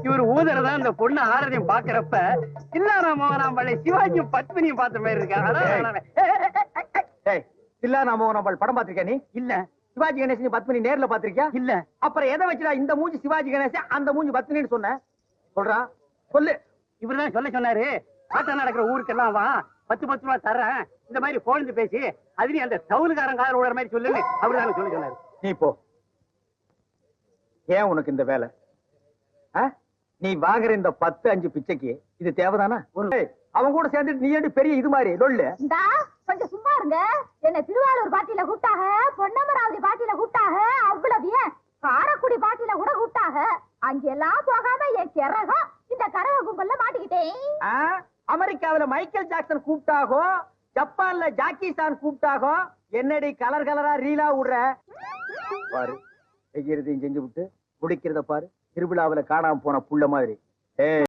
இவர் ஊதறதா இந்த பொண்ணு ஆரதியும் பாக்குறப்ப தில்லானா மோகனாம்பள்ளி சிவாஜியும் பத்மினியும் பார்த்த மாதிரி இருக்காங்க. தில்லானா மோகனாம்பள் படம் பாத்திருக்கியா நீ? இல்ல. சிவாஜி கணேசன் பத்மினி நேர்ல பாத்திருக்கியா? இல்ல. அப்புறம் எதை வச்சுடா இந்த மூஞ்சி சிவாஜி கணேசன் அந்த மூஞ்சி பத்மினின்னு சொன்ன? சொல்றா சொல்லு. இவருதான் சொல்ல சொன்னாரு. ஆட்டம் நடக்கிற ஊருக்கெல்லாம் வா, 10 ரூபா தரேன், இந்த மாதிரி போன் பேசி அதுலயும் அந்த டவுனுக்காரன் காதல் விடுற மாதிரி சொல்லுன்னு அவருதான சொல்ல சொன்னாரு. நீ போ. ஏன் உனக்கு இந்த வேலை? நீ வாங்குற இந்த 10-5 பிச்சைக்கு இது தேவைதானா? அவன் கூட சேர்ந்துட்டு நீ ஏன் பெரிய இது மாதிரி லொல்லு? கொஞ்சம் சும்மா இருங்க. என்ன திருவாரூர் பாட்டியில கூப்பிட்டாக, பொன்னமராவதி பாட்டியில கூப்பிட்டாக, அவ்வளவு ஏன் காரக்குடி பாட்டியில கூட கூப்பிட்டாக. அங்கெல்லாம் போகாம என் கிறகம் இந்த கரக கும்பல்ல மாட்டிக்கிட்டேன். அமெரிக்காவில மைக்கேல் ஜாக்சன் கூப்பிட்டாகோ, ஜப்பான்ல ஜாக்கி சான் கூப்பிட்டாகோ, என்னடி கலர் கலரா ரீலா விடுற பாரு. செய்யறதையும் செஞ்சு விட்டு முடிக்கிறத பாரு. திருவிழாவில காணாம போன புள்ள மாதிரி.